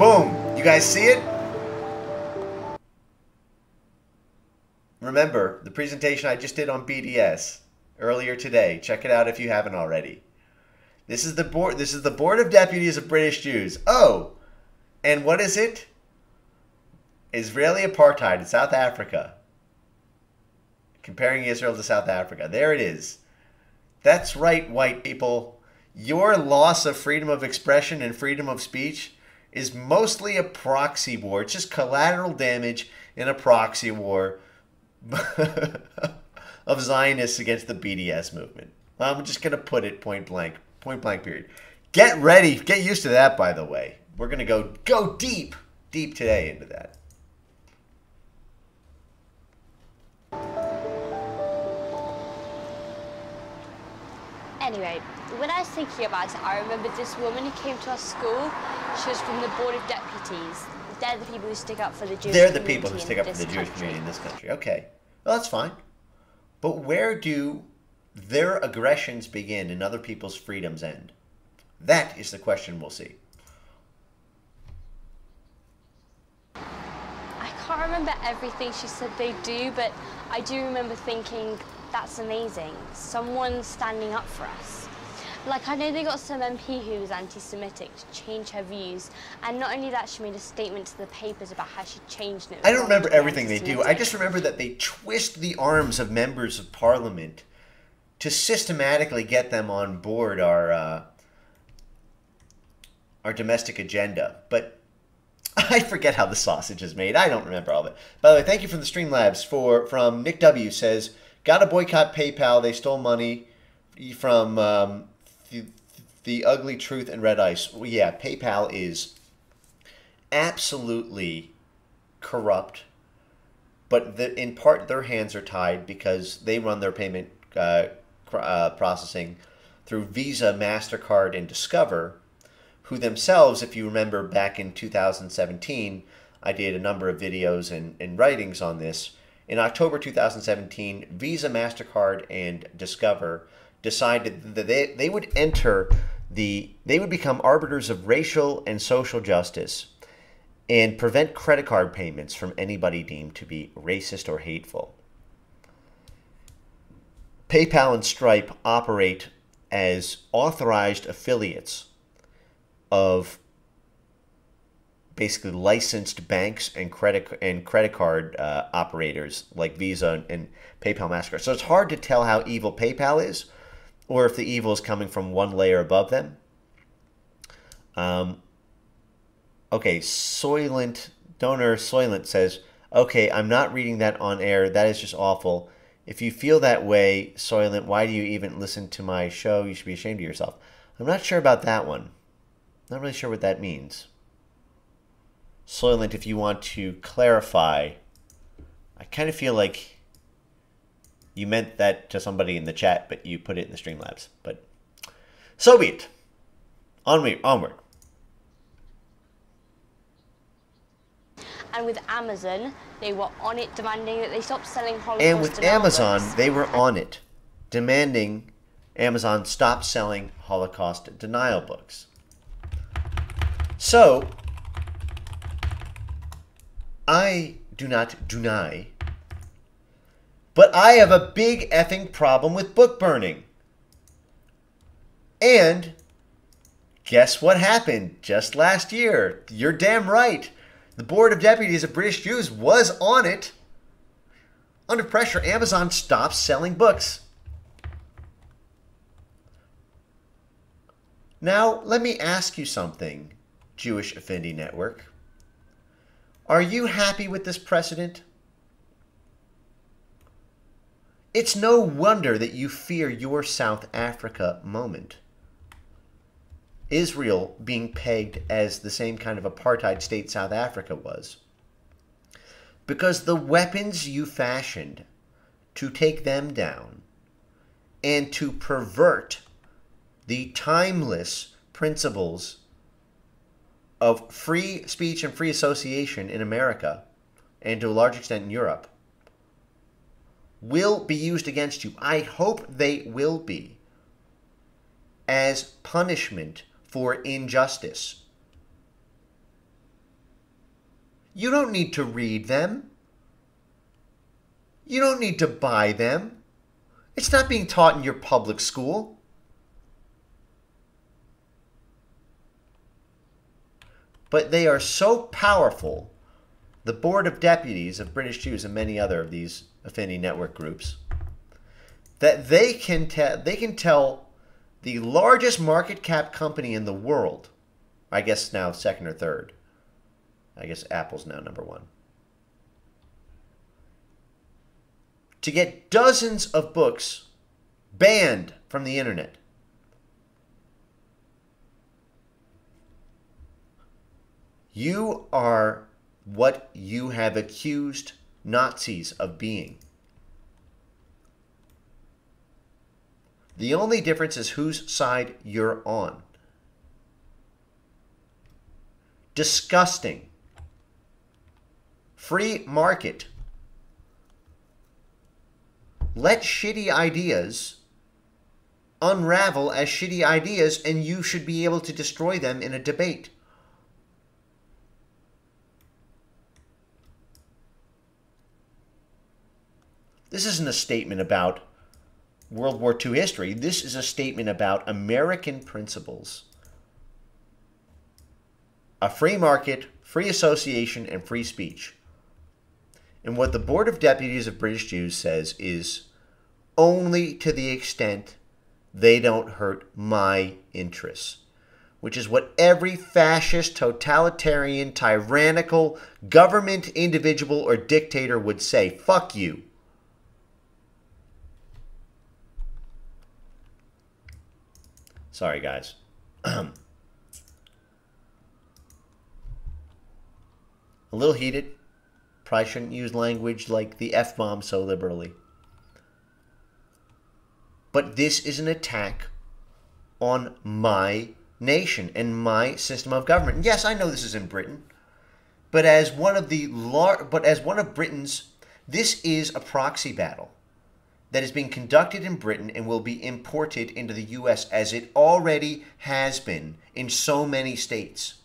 Boom. You guys see it? Remember, the presentation I just did on BDS earlier today. Check it out if you haven't already. This is the Board of Deputies of British Jews. Oh, and what is it? Israeli apartheid in South Africa. Comparing Israel to South Africa. There it is. That's right, white people. Your loss of freedom of expression and freedom of speech is mostly a proxy war. It's just collateral damage in a proxy war of Zionists against the BDS movement. I'm just going to put it point blank period. Get ready. Get used to that, by the way. We're going to go deep today into that. Anyway, when I was thinking about it, I remembered this woman who came to our school. She was from the Board of Deputies. They're the people who stick up for the Jewish community. They're the people who stick up for the Jewish community in this country. Okay. Well, that's fine. But where do their aggressions begin and other people's freedoms end? That is the question we'll see. I can't remember everything she said they do, but I do remember thinking, that's amazing. Someone's standing up for us. Like, I know they got some MP who was anti-Semitic to change her views, and not only that, she made a statement to the papers about how she changed it. I don't remember everything they do. I just remember that they twist the arms of members of parliament to systematically get them on board our domestic agenda. But I forget how the sausage is made. I don't remember all of it. By the way, thank you from the Streamlabs from Nick W. says, gotta boycott PayPal. They stole money from the Ugly Truth and Red Ice. Well, yeah, PayPal is absolutely corrupt, but in part their hands are tied because they run their payment processing through Visa, MasterCard, and Discover, who themselves, if you remember back in 2017, I did a number of videos and writings on this. In October 2017, Visa, MasterCard, and Discover decided that they would they would become arbiters of racial and social justice and prevent credit card payments from anybody deemed to be racist or hateful. PayPal and Stripe operate as authorized affiliates of basically licensed banks and credit card operators like Visa and PayPal, MasterCard. So it's hard to tell how evil PayPal is, or if the evil is coming from one layer above them. Okay, Donor Soylent says, okay, I'm not reading that on air. That is just awful. If you feel that way, Soylent, why do you even listen to my show? You should be ashamed of yourself. I'm not sure about that one. Not really sure what that means. Soylent, if you want to clarify, I kind of feel like you meant that to somebody in the chat, but you put it in the Streamlabs. But so be it. Onward. And with Amazon, they were on it demanding that they stop selling Holocaust And with denial Amazon, books. they were on it, demanding Amazon stop selling Holocaust denial books. So, I do not deny, but I have a big effing problem with book burning. And guess what happened just last year? You're damn right. The Board of Deputies of British Jews was on it. Under pressure, Amazon stopped selling books. Now, let me ask you something, Jewish Affinity Network. Are you happy with this precedent? It's no wonder that you fear your South Africa moment. Israel being pegged as the same kind of apartheid state South Africa was. Because the weapons you fashioned to take them down and to pervert the timeless principles of free speech and free association in America, and to a large extent in Europe, will be used against you. I hope they will be, as punishment for injustice. You don't need to read them. You don't need to buy them. It's not being taught in your public school. But they are so powerful, the Board of Deputies of British Jews and many other of these affinity network groups, that they can tell the largest market cap company in the world, I guess now second or third, I guess Apple's now number one, to get dozens of books banned from the internet. You are what you have accused Nazis of being. The only difference is whose side you're on. Disgusting. Free market. Let shitty ideas unravel as shitty ideas, and you should be able to destroy them in a debate. This isn't a statement about World War II history. This is a statement about American principles. A free market, free association, and free speech. And what the Board of Deputies of British Jews says is only to the extent they don't hurt my interests, which is what every fascist, totalitarian, tyrannical, government individual or dictator would say. Fuck you. Sorry, guys. A little heated. Probably shouldn't use language like the F-bomb so liberally. But this is an attack on my nation and my system of government. And yes, I know this is in Britain, but as one of Britain's, this is a proxy battle that is being conducted in Britain and will be imported into the U.S. as it already has been in so many states.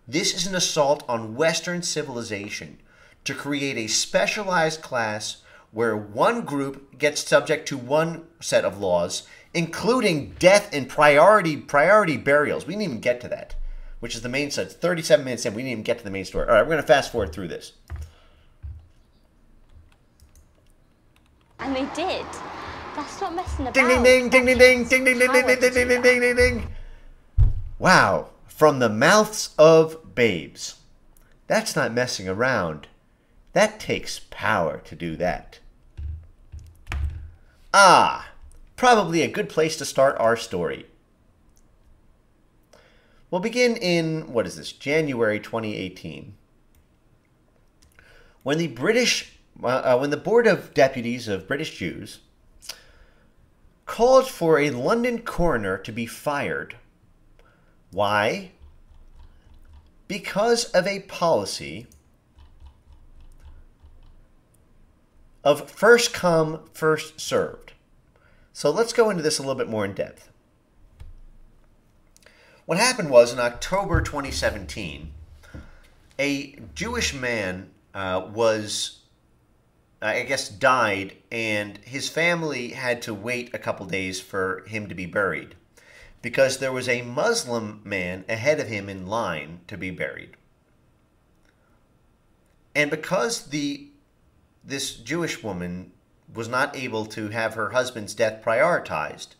This is an assault on Western civilization to create a specialized class where one group gets subject to one set of laws, including death and priority burials. We didn't even get to that, which is the main set. 37 minutes in, we didn't even get to the main story. All right, we're going to fast forward through this. And they did. That's not messing about. Ding, ding, ding, ding, ding, ding, ding, ding, ding, ding, ding, ding, ding, ding, ding, ding. Wow. From the mouths of babes. That's not messing around. That takes power to do that. Ah, probably a good place to start our story. We'll begin in, what is this, January 2018. When the Board of Deputies of British Jews called for a London coroner to be fired. Why? Because of a policy of first come, first served. So let's go into this a little bit more in depth. What happened was in October 2017, a Jewish man died, and his family had to wait a couple days for him to be buried because there was a Muslim man ahead of him in line to be buried. And because this Jewish woman was not able to have her husband's death prioritized,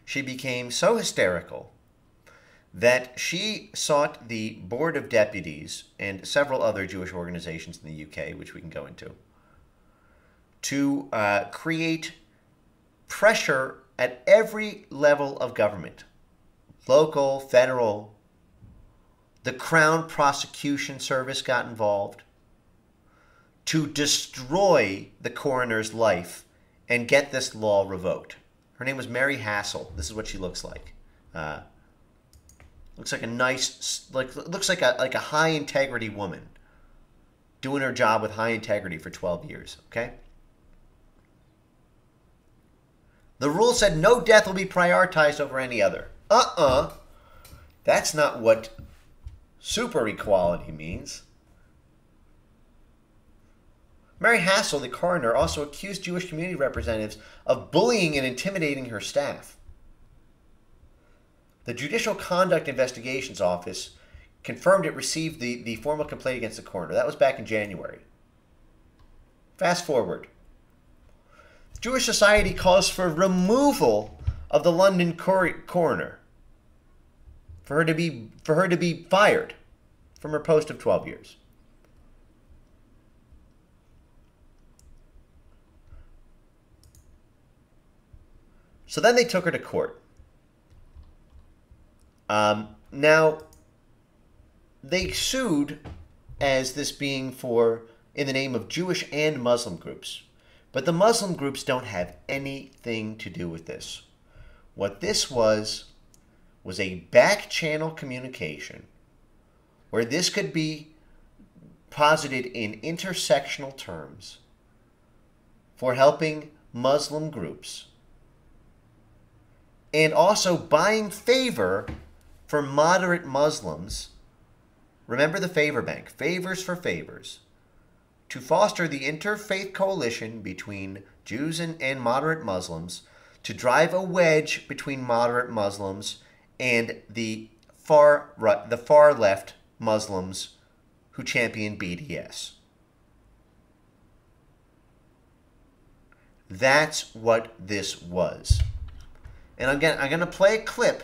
she became so hysterical that she sought the Board of Deputies and several other Jewish organizations in the UK, which we can go into, to create pressure at every level of government, local, federal. The Crown Prosecution Service got involved to destroy the coroner's life and get this law revoked. Her name was Mary Hassel. This is what she looks like. Looks like a nice, looks like a high integrity woman doing her job with high integrity for 12 years. Okay. The rule said no death will be prioritized over any other. That's not what super equality means. Mary Hassel, the coroner, also accused Jewish community representatives of bullying and intimidating her staff. The Judicial Conduct Investigations Office confirmed it received the formal complaint against the coroner. That was back in January. Fast forward. Jewish Society calls for removal of the London coroner, for her to be fired from her post of 12 years. So then they took her to court. Now, they sued as this being in the name of Jewish and Muslim groups. But the Muslim groups don't have anything to do with this. What this was a back-channel communication where this could be posited in intersectional terms for helping Muslim groups and also buying favor for moderate Muslims. Remember the favor bank, favors for favors, to foster the interfaith coalition between Jews and moderate Muslims, to drive a wedge between moderate Muslims and the far left Muslims who champion BDS. That's what this was. And again, I'm going to play a clip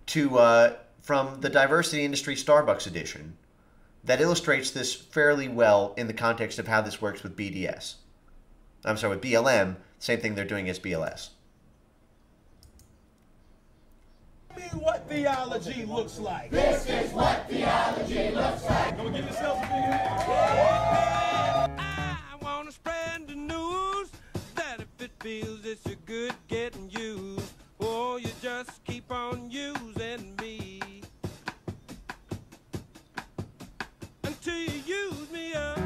from the Diversity Industry Starbucks edition that illustrates this fairly well in the context of how this works with BDS. I'm sorry, with BLM, same thing they're doing as BLS. What theology looks like. This is what theology looks like. Go give yourselves a big hand. I want to spread the news that if it feels it's a good getting used, oh, you just keep on using me until you use me up.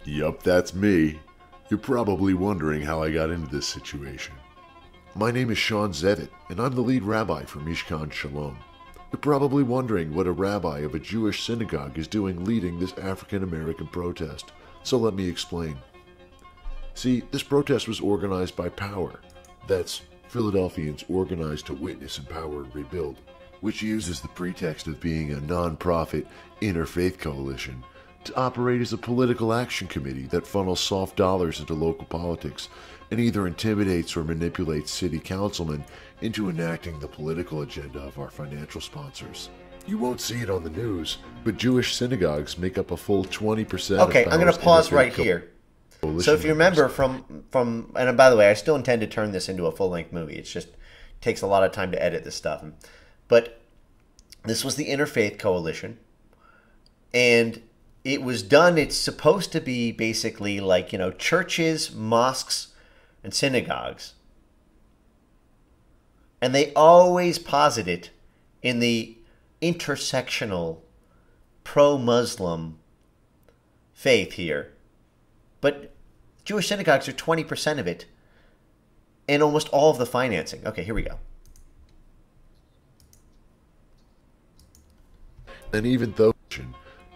Yup, that's me. You're probably wondering how I got into this situation. My name is Sean Zevit, and I'm the lead rabbi for Mishkan Shalom. You're probably wondering what a rabbi of a Jewish synagogue is doing leading this African-American protest, so let me explain. See, this protest was organized by POWER. That's Philadelphians Organized to Witness, Empower, and Rebuild, which uses the pretext of being a non-profit interfaith coalition to operate as a political action committee that funnels soft dollars into local politics and either intimidates or manipulates city councilmen into enacting the political agenda of our financial sponsors. You won't see it on the news, but Jewish synagogues make up a full 20% Okay, of I'm going to pause right here. coalition So if you members. remember from and by the way, I still intend to turn this into a full-length movie. It's just takes a lot of time to edit this stuff. But this was the Interfaith Coalition, and it was done, it's supposed to be basically like, you know, churches, mosques, and synagogues. And they always posit it in the intersectional, pro-Muslim faith here. But Jewish synagogues are 20% of it, and almost all of the financing. Okay, here we go. And even though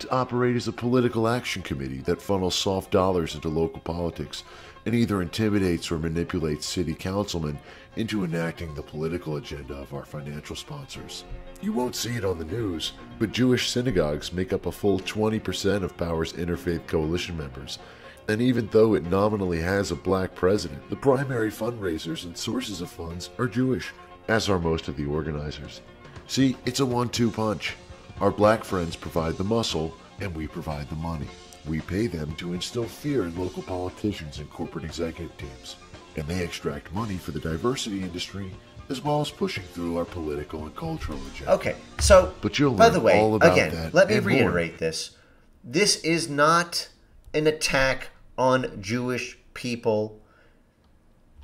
to operate as a political action committee that funnels soft dollars into local politics and either intimidates or manipulates city councilmen into enacting the political agenda of our financial sponsors. You won't see it on the news, but Jewish synagogues make up a full 20% of POWER's Interfaith Coalition members. And even though it nominally has a black president, the primary fundraisers and sources of funds are Jewish, as are most of the organizers. See, it's a 1-2 punch. Our black friends provide the muscle, and we provide the money. We pay them to instill fear in local politicians and corporate executive teams. And they extract money for the diversity industry, as well as pushing through our political and cultural agenda. Okay, so, But you'll by learn the way, all about again, that let me and more. reiterate this. This is not an attack on Jewish people.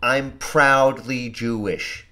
I'm proudly Jewish.